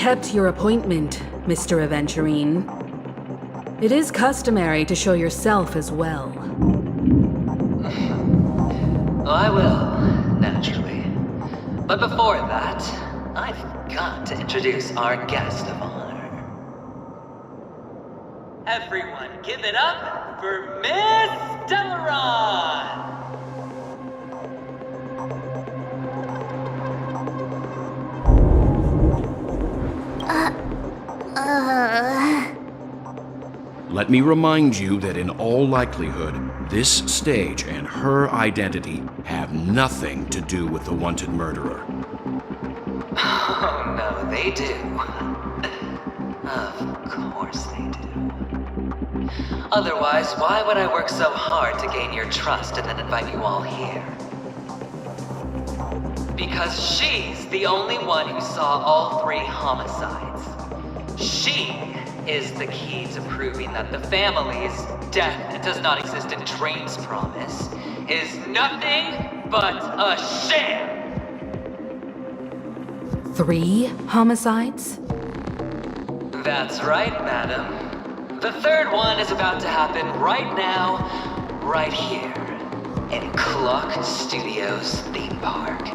kept your appointment, Mr. Aventurine. It is customary to show yourself as well. I will, naturally. But before that, I've got to introduce our guest of honor. Everyone give it up for Miss Acheron! Let me remind you that in all likelihood, this stage and her identity have nothing to do with the wanted murderer. Oh no, they do. Of course they do. Otherwise, why would I work so hard to gain your trust and then invite you all here? Because she's the only one who saw all 3 homicides. She is the key to proving that the family's death does not exist in Train's promise is nothing but a sham! 3 homicides? That's right, madam. The 3rd one is about to happen right now, right here, in Clock Studios theme park.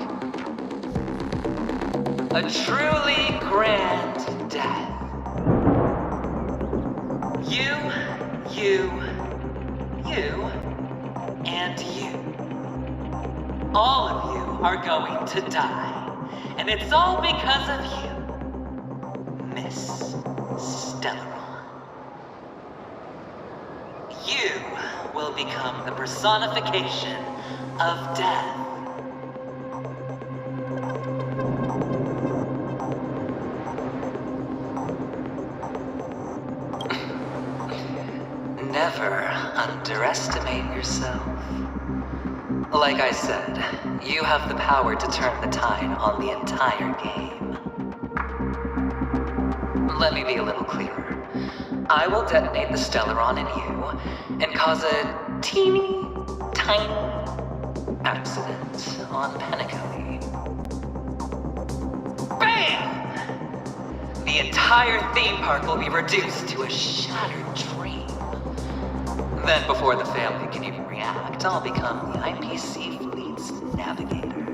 A truly grand death. You, and you. All of you are going to die. And it's all because of you, Miss Stellaron. You will become the personification of death. Never underestimate yourself. Like I said, you have the power to turn the tide on the entire game. Let me be a little clearer. I will detonate the Stellaron in you and cause a teeny, tiny accident on Penacony. BAM! The entire theme park will be reduced to a shattered dream. Then, before the family can even react, I'll become the IPC fleet's navigator.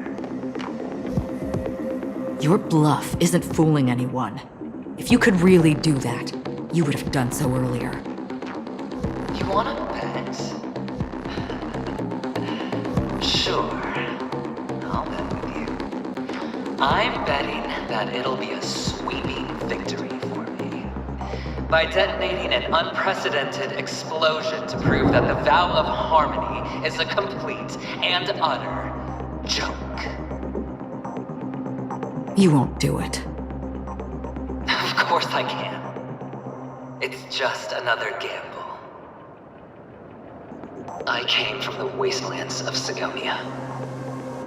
Your bluff isn't fooling anyone. If you could really do that, you would have done so earlier. You wanna bet? Sure. I'll bet with you. I'm betting that it'll be a sweeping victory for me. By detonating an unprecedented explosion to prove that the vow of harmony is a complete and utter joke. You won't do it. Of course I can. It's just another gamble. I came from the wastelands of Sigonia.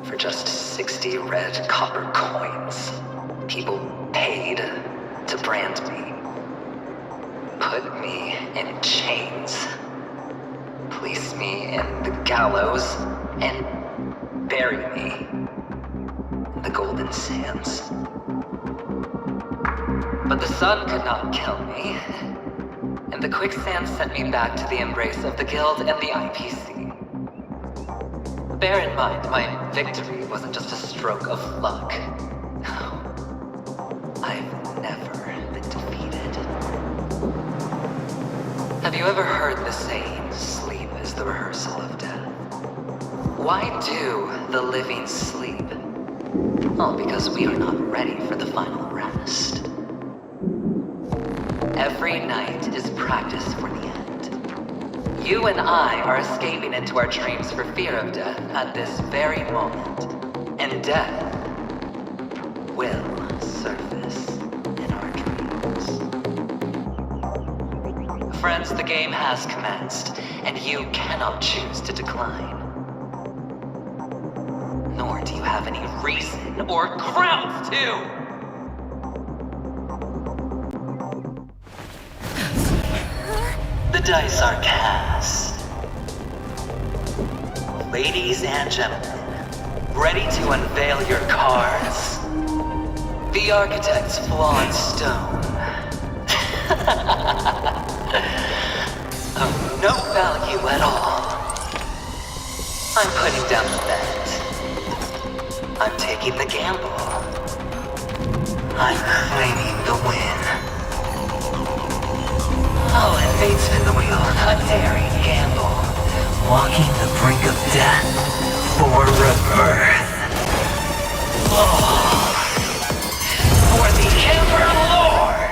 For just 60 red copper coins, people paid to brand me. Put me in chains. Place me in the gallows and bury me in the golden sands. But the sun could not kill me, and the quicksand sent me back to the embrace of the Guild and the IPC. Bear in mind, my victory wasn't just a stroke of luck. No, I've never been defeated. Have you ever heard the saying, sleep is the rehearsal of death? Why do the living sleep? Oh, because we are not ready for the final rest. Every night is practice for the end. You and I are escaping into our dreams for fear of death at this very moment. And death will surface in our dreams. Friends, the game has commenced, and you cannot choose to decline. Nor do you have any reason or grounds to! The dice are cast. Ladies and gentlemen, ready to unveil your cards? The architect's flawed stone. Of no value at all. I'm putting down the bet. I'm taking the gamble. I'm claiming the win. I'll invade spin the wheel, a daring gamble. Walking the brink of death for rebirth. Oh, for the Emperor Lord!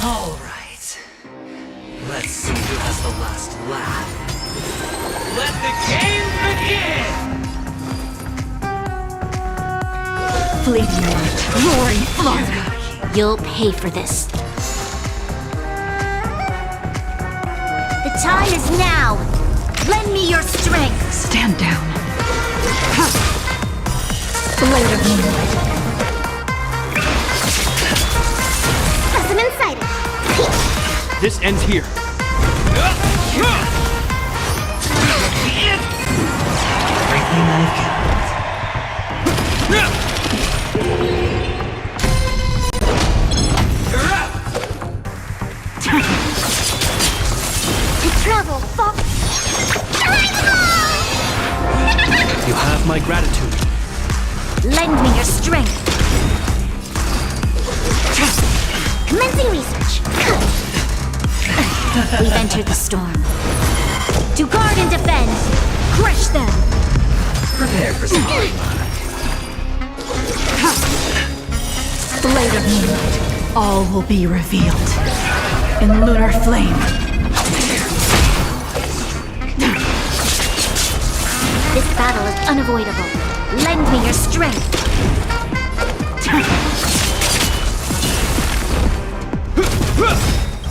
Alright. Let's see who has the last laugh. Let the game begin! Fleeting light, roaring flood. You'll pay for this. The time is now. Lend me your strength. Stand down. Blade of moonlight. Specimen sighted. This ends here. Everything I've got. To travel far. You have my gratitude. Lend me your strength. Commencing research. We've entered the storm. To guard and defend. Crush them. Prepare for some Blade of moonlight. All will be revealed. In lunar flame. This battle is unavoidable. Lend me your strength.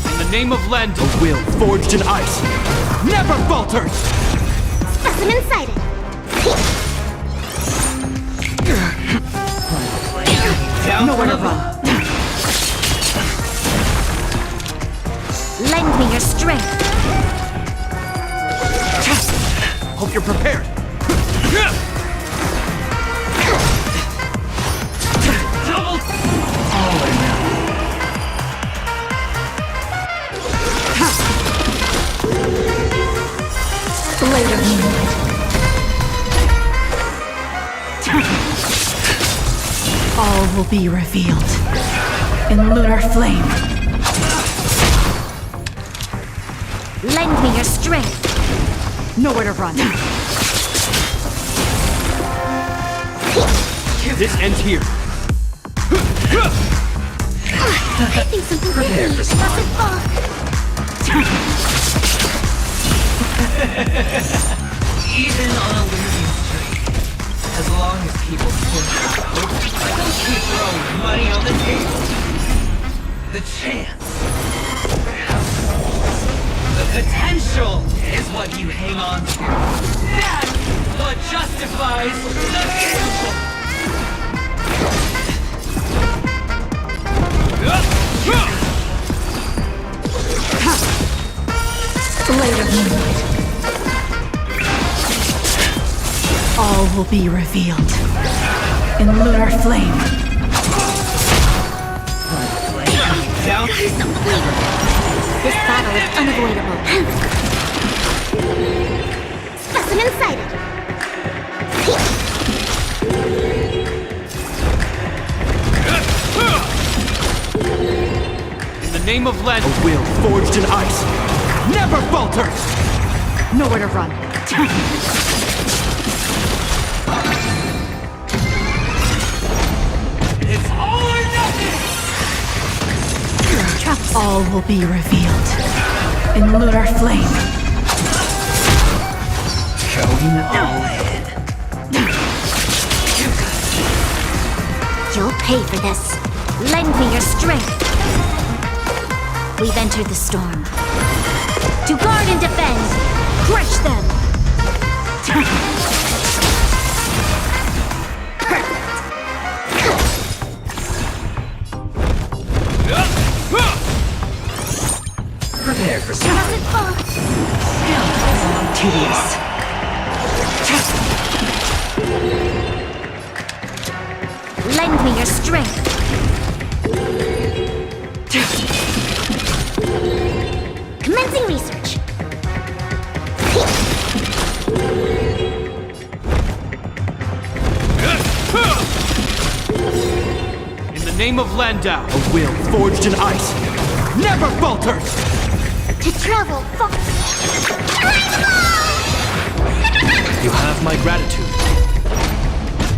In the name of Lend, a will forged in ice never falters! Specimen sighted. Nowhere to run. Lend me your strength. Hope you're prepared. Blade of moonlight. All will be revealed. In lunar flame. Lend me your strength. Nowhere to run. This ends here. I think something big must have fallen. Even on a losing streak, as long as people still have hope, they'll keep throwing money on the table. The chance, the potential is what you hang on to. That's what justifies the gamble. Blade of moonlight. All will be revealed. In lunar flame. This battle is unavoidable. Specimen sighted. In the name of Lend, a will forged in ice never falters! Nowhere to run. It's all or nothing! All will be revealed. In lunar flame. Going all in. You'll pay for this. Lend me your strength. We've entered the storm. To guard and defend. Crush them. Prepare for some Doesn't fall. Tedious. Lend me your strength. Commencing research. In the name of Landau, a will forged in ice never falters! To travel far. You have my gratitude.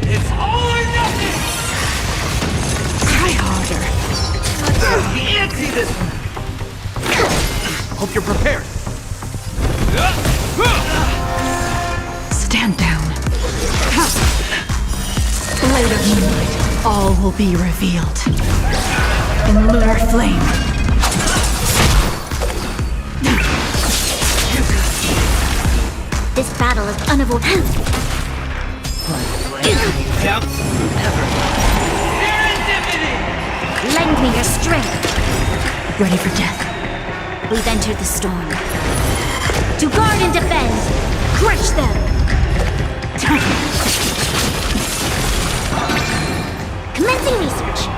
It's all or nothing! Try harder. Antsy this one! Hope you're prepared. Stand down. Blade of moonlight, all will be revealed. In lunar flame. This battle is unavoidable. Lend me your strength. Ready for death. We've entered the storm. To guard and defend! Crush them! Commencing research.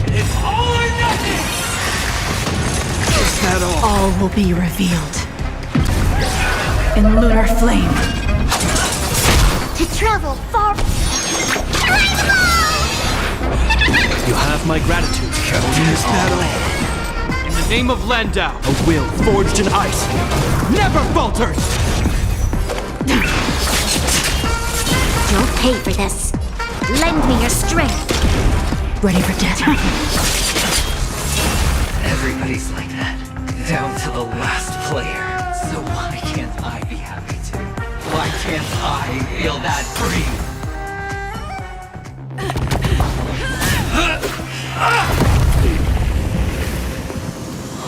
It's all or nothing! Is that all? All will be revealed. In lunar flame. To travel far. You have my gratitude. Is that all? In the name of Landau, a will forged in ice never falters! You'll pay for this. Lend me your strength. Ready for death. Everybody's like that, down to the last player. So why can't I be happy too? Why can't I feel that free?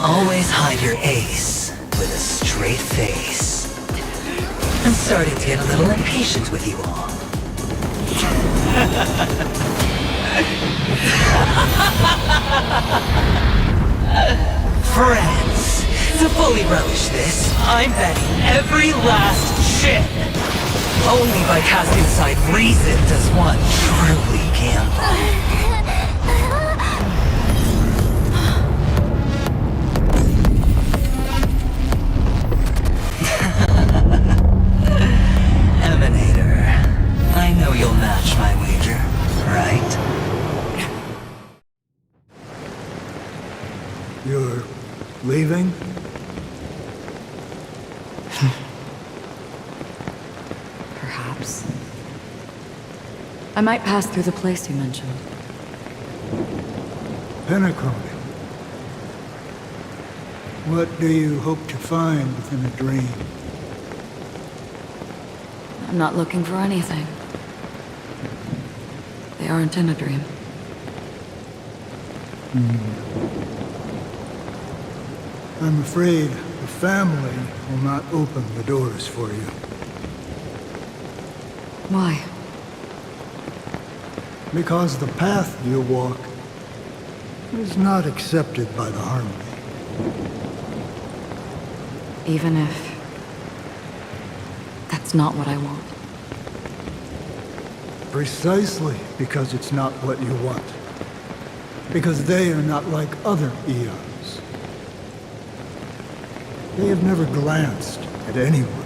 Always hide your ace with a straight face. I'm starting to get a little impatient with you all. Friends, to fully relish this, I'm betting every last chip. Only by casting aside reason does one truly gamble. Emanator, I know you'll match my wager, right? You're leaving? Perhaps. I might pass through the place you mentioned. Penacony. What do you hope to find within a dream? I'm not looking for anything. They aren't in a dream. I'm afraid the family will not open the doors for you. Why? Because the path you walk is not accepted by the Harmony. Even if... that's not what I want. Precisely because it's not what you want. Because they are not like other eons. They have never glanced at anyone,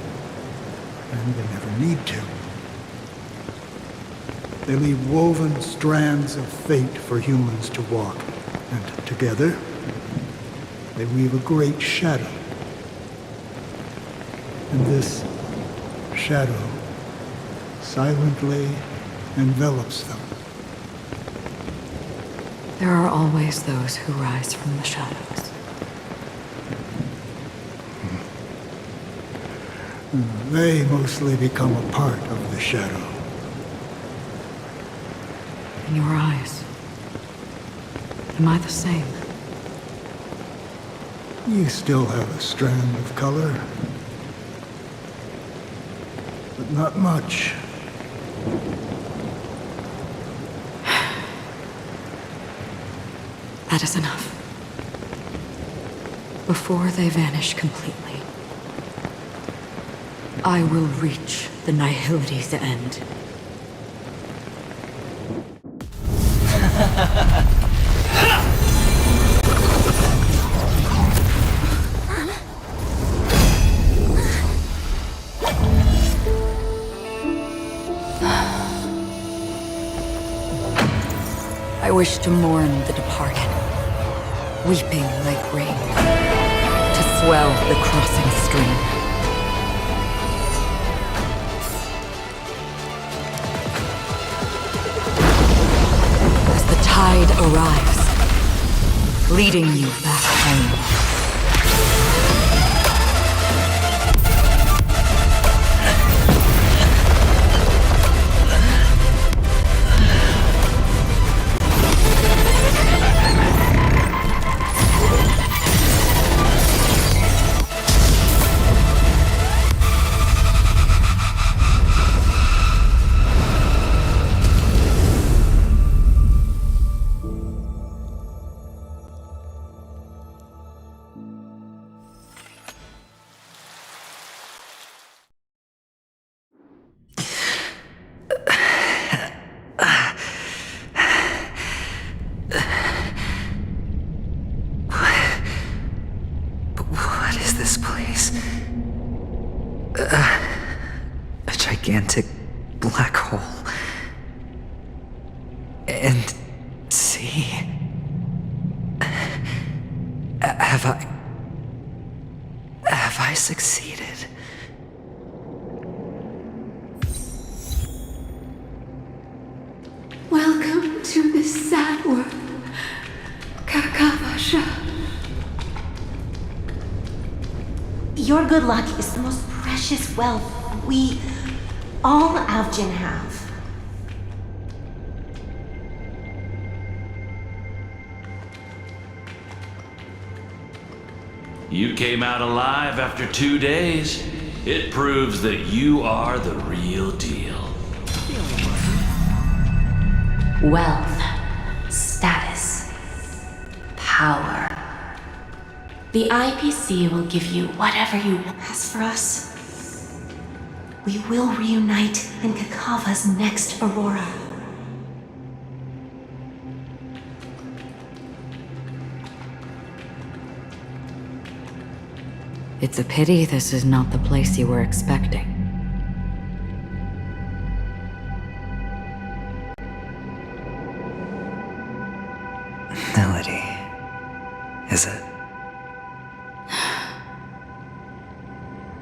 and they never need to. They leave woven strands of fate for humans to walk, and together, they weave a great shadow. And this shadow silently envelops them. There are always those who rise from the shadows. They mostly become a part of the shadow. In your eyes, am I the same? You still have a strand of color, but not much. That is enough. before they vanish completely, I will reach the Nihility's end. I wish to mourn the departed, weeping like rain, to swell the crossing stream. As the tide arrives, leading you back home. A gigantic black hole. And see... Have I succeeded? Welcome to this sad world, Kakavasha. Your good luck is the most precious wealth we, all Avgin, have. You came out alive after 2 days. It proves that you are the real deal. Wealth, status, power. The IPC will give you whatever you want. As for us, we will reunite in Kakava's next Aurora. It's a pity this is not the place you were expecting. Melody. Is it?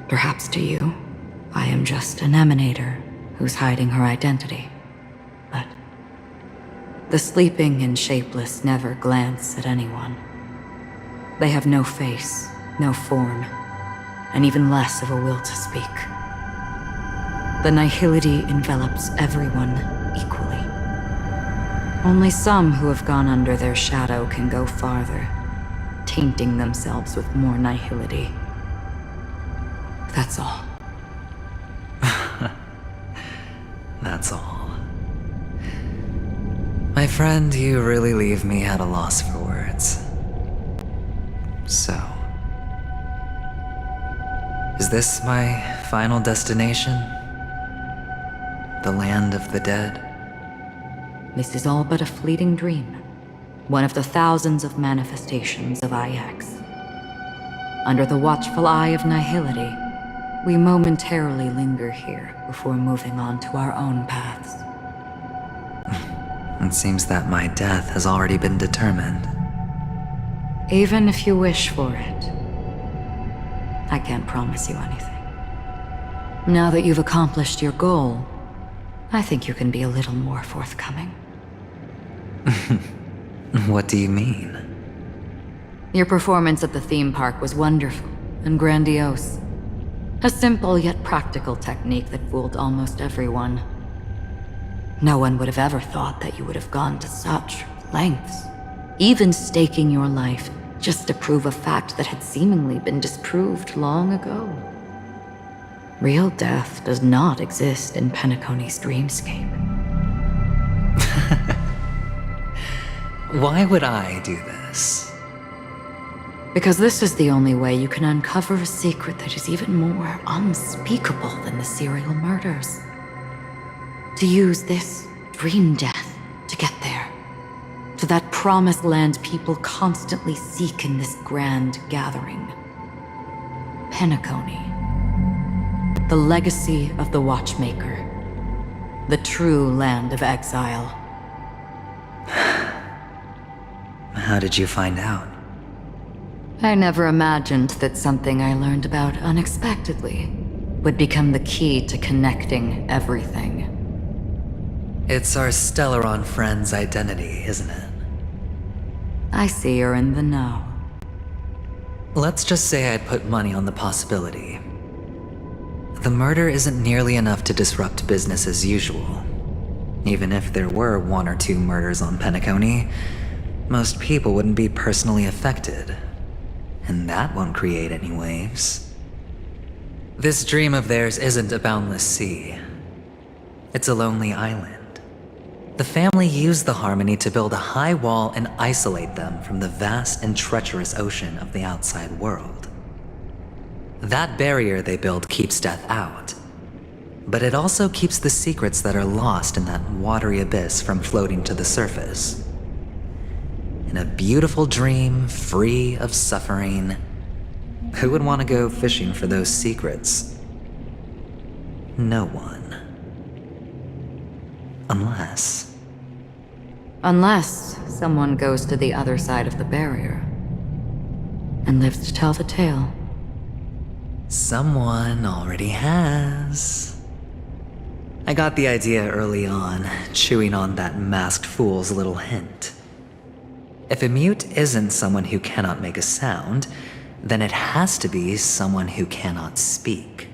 Perhaps to you, I am just an emanator who's hiding her identity. But the sleeping and shapeless never glance at anyone. They have no face, no form, and even less of a will to speak. The nihility envelops everyone equally. Only some who have gone under their shadow can go farther, tainting themselves with more nihility. That's all. That's all. My friend, you really leave me at a loss for words. So... is this my final destination? The land of the dead? This is all but a fleeting dream. One of the thousands of manifestations of IX. Under the watchful eye of nihility, we momentarily linger here before moving on to our own paths. It seems that my death has already been determined. Even if you wish for it, I can't promise you anything. Now that you've accomplished your goal, I think you can be a little more forthcoming. What do you mean? Your performance at the theme park was wonderful and grandiose. A simple yet practical technique that fooled almost everyone. No one would have ever thought that you would have gone to such lengths, even staking your life just to prove a fact that had seemingly been disproved long ago. Real death does not exist in Penacony's dreamscape. Why would I do this? Because this is the only way you can uncover a secret that is even more unspeakable than the serial murders. To use this dream death to get there. To that promised land people constantly seek in this grand gathering. Penacony. The legacy of the Watchmaker. The true land of exile. How did you find out? I never imagined that something I learned about unexpectedly would become the key to connecting everything. It's our Stellaron friend's identity, isn't it? I see you're in the know. Let's just say I'd put money on the possibility. The murder isn't nearly enough to disrupt business as usual. Even if there were 1 or 2 murders on Penacony, most people wouldn't be personally affected. And that won't create any waves. This dream of theirs isn't a boundless sea. It's a lonely island. The family used the Harmony to build a high wall and isolate them from the vast and treacherous ocean of the outside world. That barrier they build keeps death out, but it also keeps the secrets that are lost in that watery abyss from floating to the surface. In a beautiful dream, free of suffering, who would want to go fishing for those secrets? No one. Unless someone goes to the other side of the barrier and lives to tell the tale. Someone already has. I got the idea early on, chewing on that masked fool's little hint. If a mute isn't someone who cannot make a sound, then it has to be someone who cannot speak.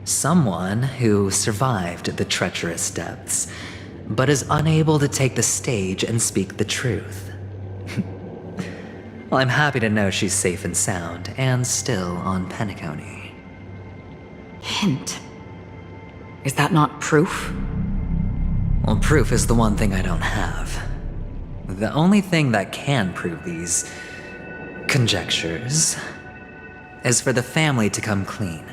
Someone who survived the treacherous depths, but is unable to take the stage and speak the truth. Well, I'm happy to know she's safe and sound, and still on Penacony. Hint. Is that not proof? Well, proof is the one thing I don't have. The only thing that can prove these conjectures is for the family to come clean.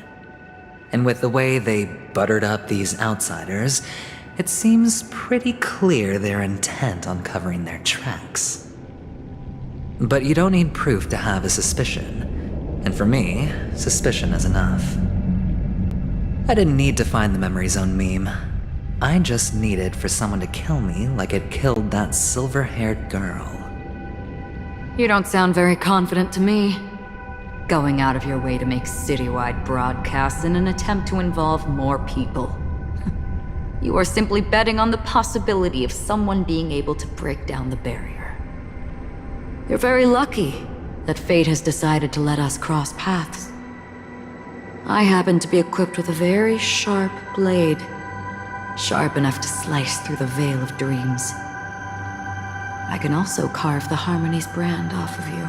And with the way they buttered up these outsiders, it seems pretty clear they're intent on covering their tracks. But you don't need proof to have a suspicion. And for me, suspicion is enough. I didn't need to find the Memory Zone meme. I just needed for someone to kill me like it killed that silver-haired girl. You don't sound very confident to me. Going out of your way to make citywide broadcasts in an attempt to involve more people. You are simply betting on the possibility of someone being able to break down the barrier. You're very lucky that fate has decided to let us cross paths. I happen to be equipped with a very sharp blade. Sharp enough to slice through the veil of dreams. I can also carve the Harmony's brand off of you.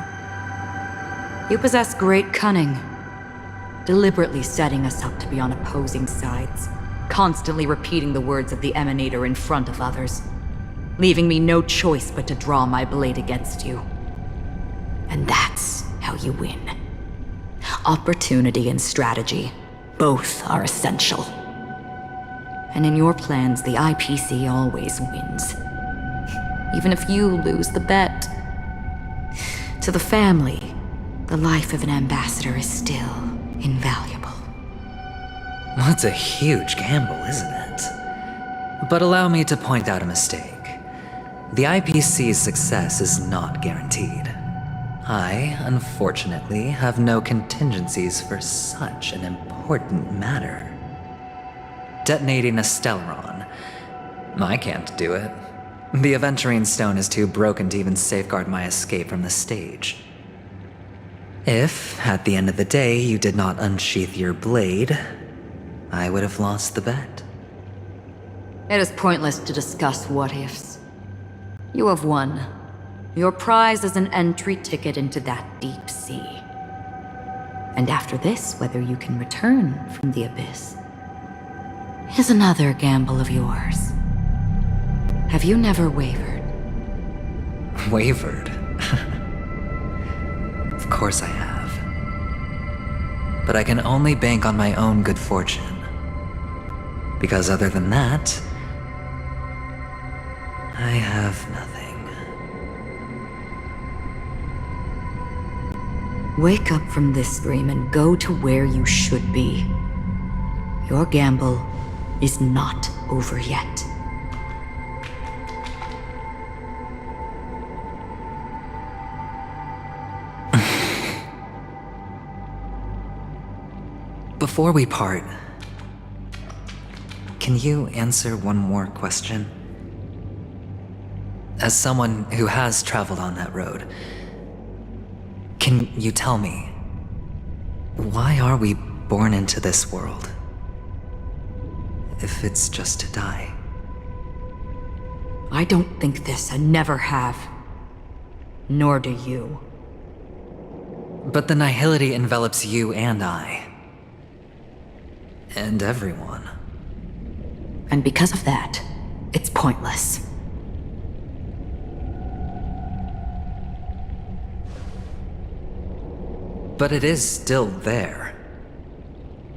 You possess great cunning, deliberately setting us up to be on opposing sides, constantly repeating the words of the Emanator in front of others, leaving me no choice but to draw my blade against you. And that's how you win. Opportunity and strategy, both are essential. And in your plans, the IPC always wins. Even if you lose the bet. To the family, the life of an ambassador is still invaluable. That's a huge gamble, isn't it? But allow me to point out a mistake. The IPC's success is not guaranteed. I, unfortunately, have no contingencies for such an important matter. Detonating a Stellaron. I can't do it. The Aventurine stone is too broken to even safeguard my escape from the stage. If, at the end of the day, you did not unsheath your blade, I would have lost the bet. It is pointless to discuss what-ifs. You have won. Your prize is an entry ticket into that deep sea. And after this, whether you can return from the abyss is another gamble of yours. Have you never wavered? Wavered? course I have. But I can only bank on my own good fortune. Because other than that, I have nothing. Wake up from this dream and go to where you should be. Your gamble is not over yet. Before we part, can you answer one more question? As someone who has traveled on that road, can you tell me, why are we born into this world? If it's just to die. I don't think this and never have. Nor do you. But the nihility envelops you and I. And everyone. And because of that, it's pointless. But it is still there.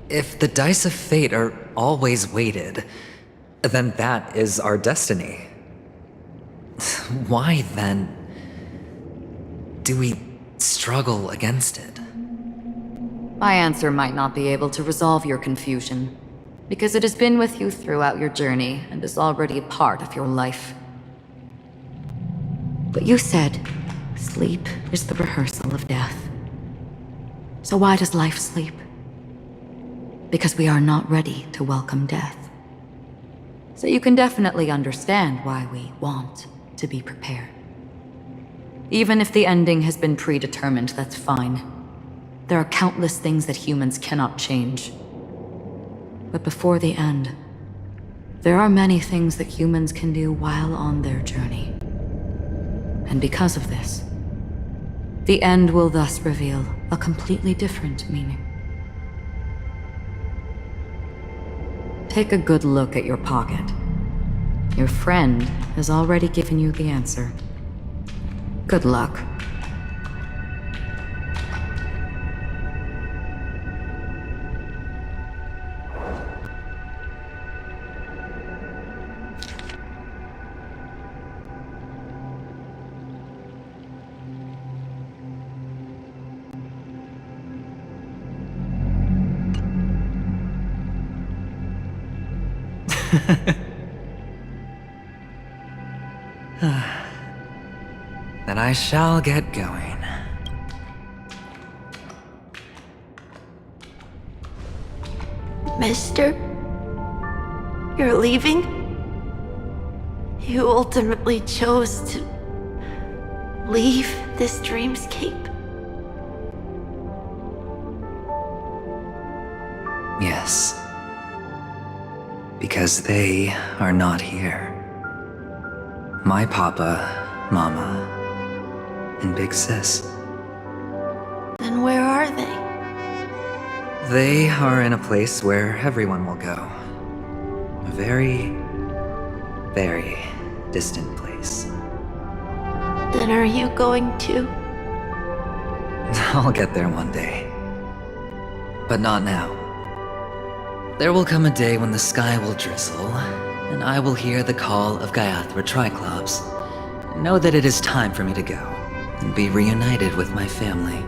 If the dice of fate are always weighted, then that is our destiny. Why then do we struggle against it? My answer might not be able to resolve your confusion, because it has been with you throughout your journey and is already a part of your life. But you said, sleep is the rehearsal of death. So why does life sleep? Because we are not ready to welcome death. So you can definitely understand why we want to be prepared. Even if the ending has been predetermined, that's fine. There are countless things that humans cannot change. But before the end, there are many things that humans can do while on their journey. And because of this, the end will thus reveal a completely different meaning. Take a good look at your pocket. Your friend has already given you the answer. Good luck. Then I shall get going. Mister? You're leaving? You ultimately chose to leave this dreamscape? Yes. Because they are not here. My papa, mama, and big sis. Then where are they? They are in a place where everyone will go. A very, very distant place. Then are you going to? I'll get there one day. But not now. There will come a day when the sky will drizzle, and I will hear the call of Gallagher Triclops, and know that it is time for me to go, and be reunited with my family.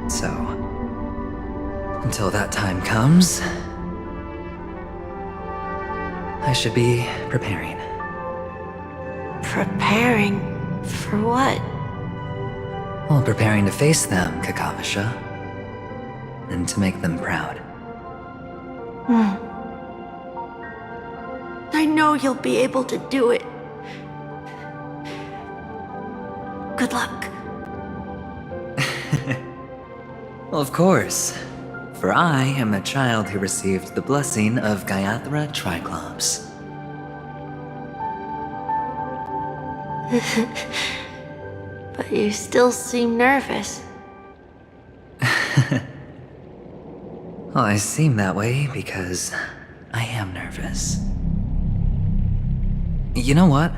So, until that time comes, I should be preparing. Preparing for what? Well, preparing to face them, Kakavasha, and to make them proud. I know you'll be able to do it. Good luck. Well, of course. For I am a child who received the blessing of Gallagher Triclops. But you still seem nervous. Well, I seem that way because I am nervous. You know what?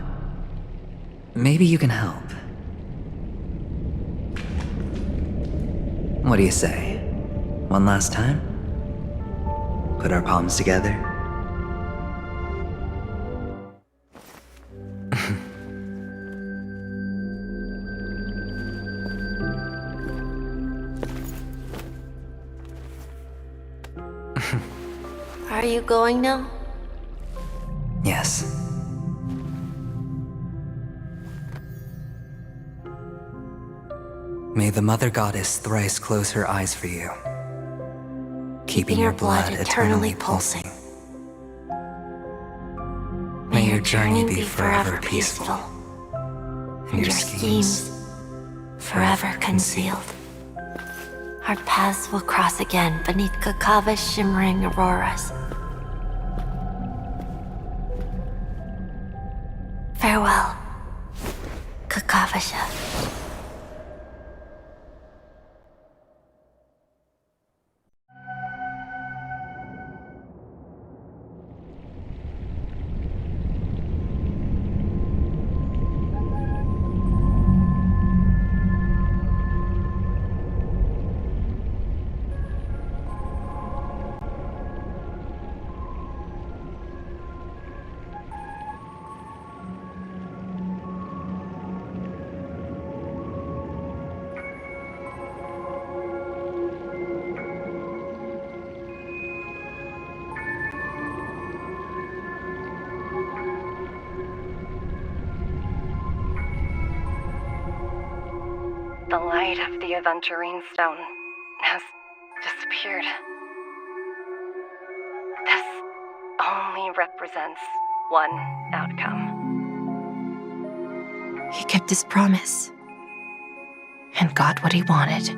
Maybe you can help. What do you say? One last time? Put our palms together? Are you going now? Yes. May the Mother Goddess thrice close her eyes for you, keeping your blood eternally pulsing. May your journey be forever peaceful, and your schemes forever concealed. Our paths will cross again beneath Kakava's shimmering auroras. Farewell, Kakavasha. The light of the Aventurine stone has disappeared. This only represents one outcome. He kept his promise. And got what he wanted.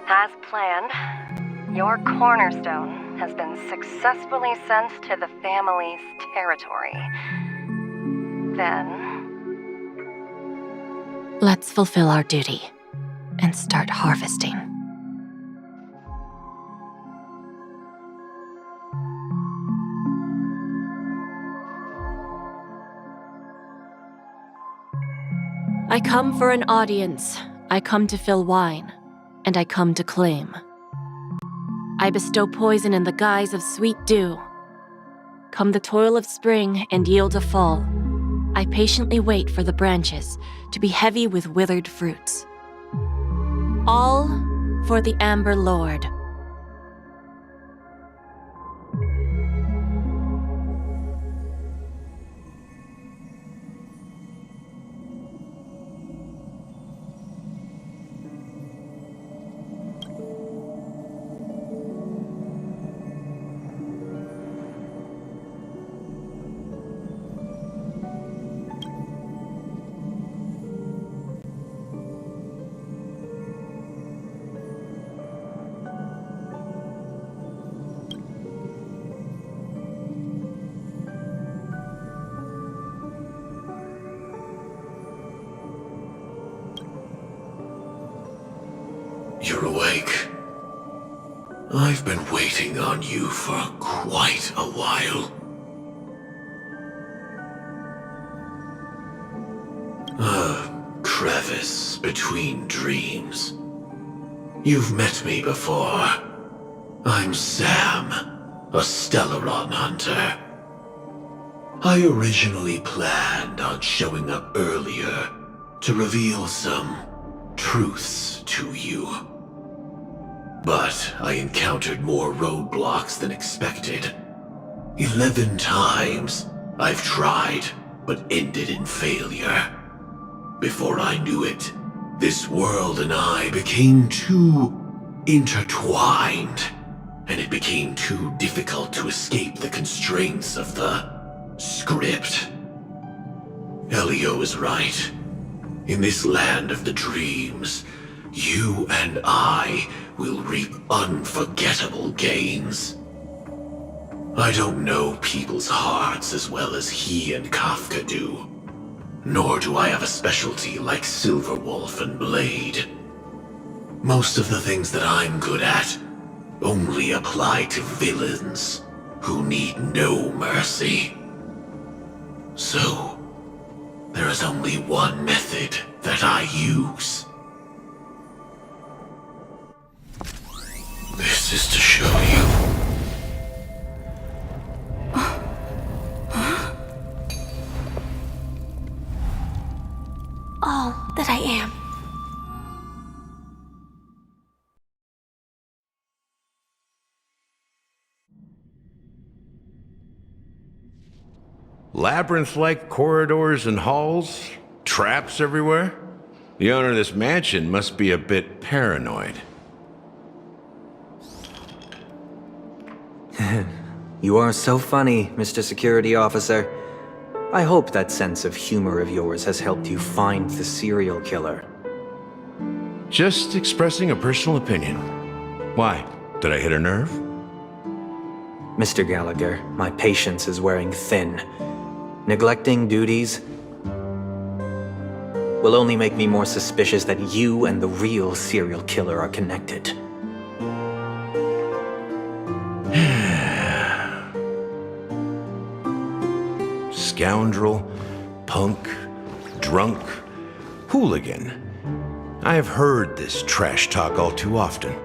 As planned, your cornerstone has been successfully sent to the family's territory. Then... Let's fulfill our duty and start harvesting. I come for an audience. I come to fill wine, and I come to claim. I bestow poison in the guise of sweet dew. Come the toil of spring and yield a fall. I patiently wait for the branches to be heavy with withered fruits. All for the Amber Lord. You're awake. I've been waiting on you for quite a while. A crevice between dreams. You've met me before. I'm Sam, a Stellaron hunter. I originally planned on showing up earlier to reveal some truths to you. But I encountered more roadblocks than expected. 11 times I've tried, but ended in failure. Before I knew it, this world and I became too intertwined, and it became too difficult to escape the constraints of the script. Elio is right. In this land of the dreams, you and I will reap unforgettable gains. I don't know people's hearts as well as he and Kafka do. Nor do I have a specialty like Silverwolf and Blade. Most of the things that I'm good at only apply to villains who need no mercy. So, there is only one method that I use. This is to show you. All that I am. Labyrinth-like corridors and halls? Traps everywhere? The owner of this mansion must be a bit paranoid. You are so funny, Mr. Security Officer. I hope that sense of humor of yours has helped you find the serial killer. Just expressing a personal opinion. Why? Did I hit a nerve? Mr. Gallagher, my patience is wearing thin. Neglecting duties will only make me more suspicious that you and the real serial killer are connected. Scoundrel, punk, drunk, hooligan. I have heard this trash talk all too often.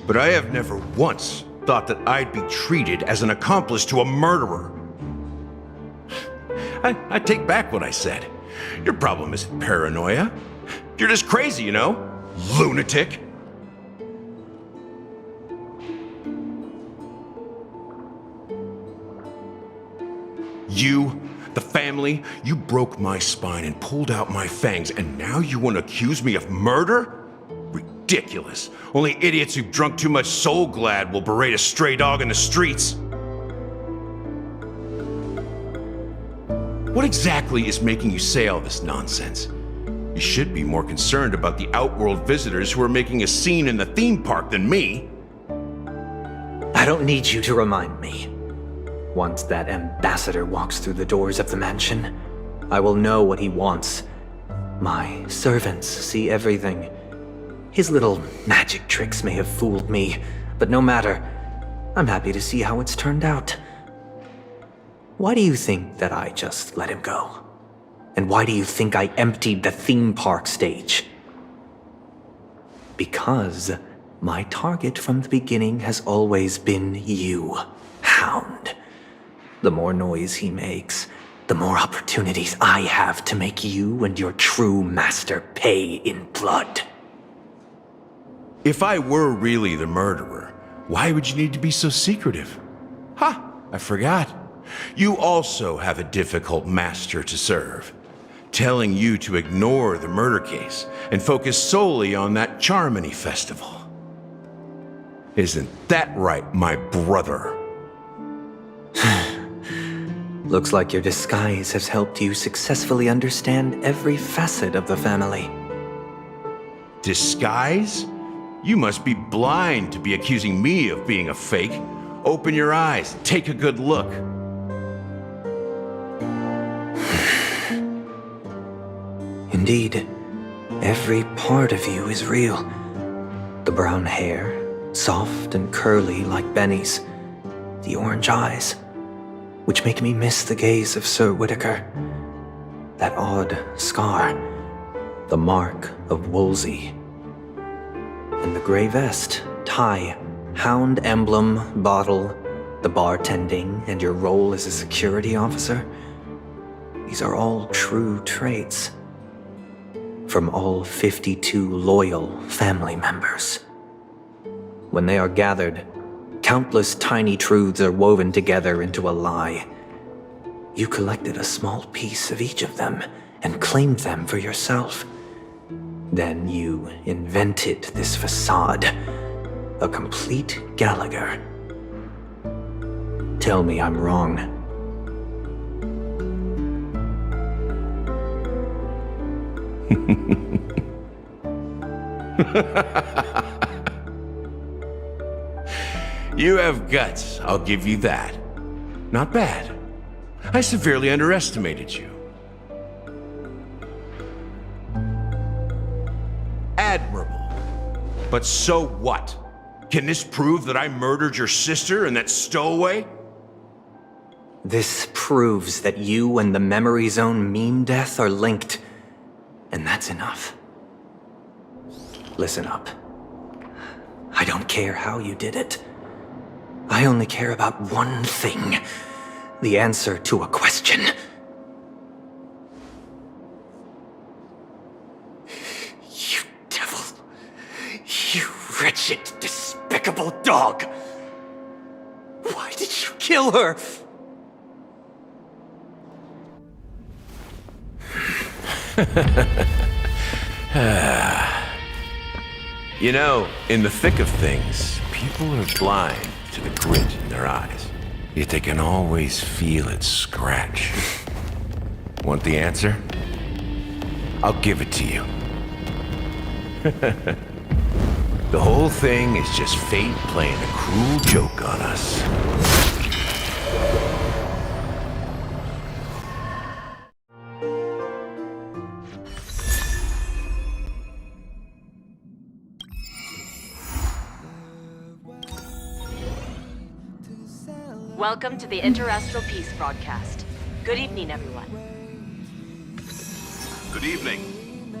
But I have never once thought that I'd be treated as an accomplice to a murderer. I take back what I said. Your problem isn't paranoia. You're just crazy, you know? Lunatic. You, the family, you broke my spine and pulled out my fangs, and now you want to accuse me of murder? Ridiculous. Only idiots who've drunk too much Soul Glad will berate a stray dog in the streets. What exactly is making you say all this nonsense? You should be more concerned about the outworld visitors who are making a scene in the theme park than me. I don't need you to remind me. Once that ambassador walks through the doors of the mansion, I will know what he wants. My servants see everything. His little magic tricks may have fooled me, but no matter. I'm happy to see how it's turned out. Why do you think that I just let him go? And why do you think I emptied the theme park stage? Because my target from the beginning has always been you, Hound. The more noise he makes, the more opportunities I have to make you and your true master pay in blood. If I were really the murderer, why would you need to be so secretive? Ha! I forgot. You also have a difficult master to serve, telling you to ignore the murder case and focus solely on that Charmony festival. Isn't that right, my brother? Looks like your disguise has helped you successfully understand every facet of the family. Disguise? You must be blind to be accusing me of being a fake. Open your eyes, take a good look. Indeed, every part of you is real. The brown hair, soft and curly like Benny's. The orange eyes, which make me miss the gaze of Sir Whitaker. That odd scar, the mark of Wolsey. And the gray vest, tie, hound emblem, bottle, the bartending, and your role as a security officer. These are all true traits. From all 52 loyal family members. When they are gathered, countless tiny truths are woven together into a lie. You collected a small piece of each of them and claimed them for yourself. Then you invented this facade, a complete Gallagher. Tell me I'm wrong. You have guts, I'll give you that. Not bad. I severely underestimated you. Admirable. But so what? Can this prove that I murdered your sister and that stowaway? This proves that you and the Memory Zone meme death are linked. and that's enough. Listen up. I don't care how you did it. I only care about one thing. The answer to a question. You devil. You wretched, despicable dog. Why did you kill her? You know, in the thick of things, people are blind to the grit in their eyes. Yet they can always feel it scratch. Want the answer? I'll give it to you. The whole thing is just fate playing a cruel joke on us. Welcome to the Interastral Peace broadcast. Good evening, everyone. Good evening.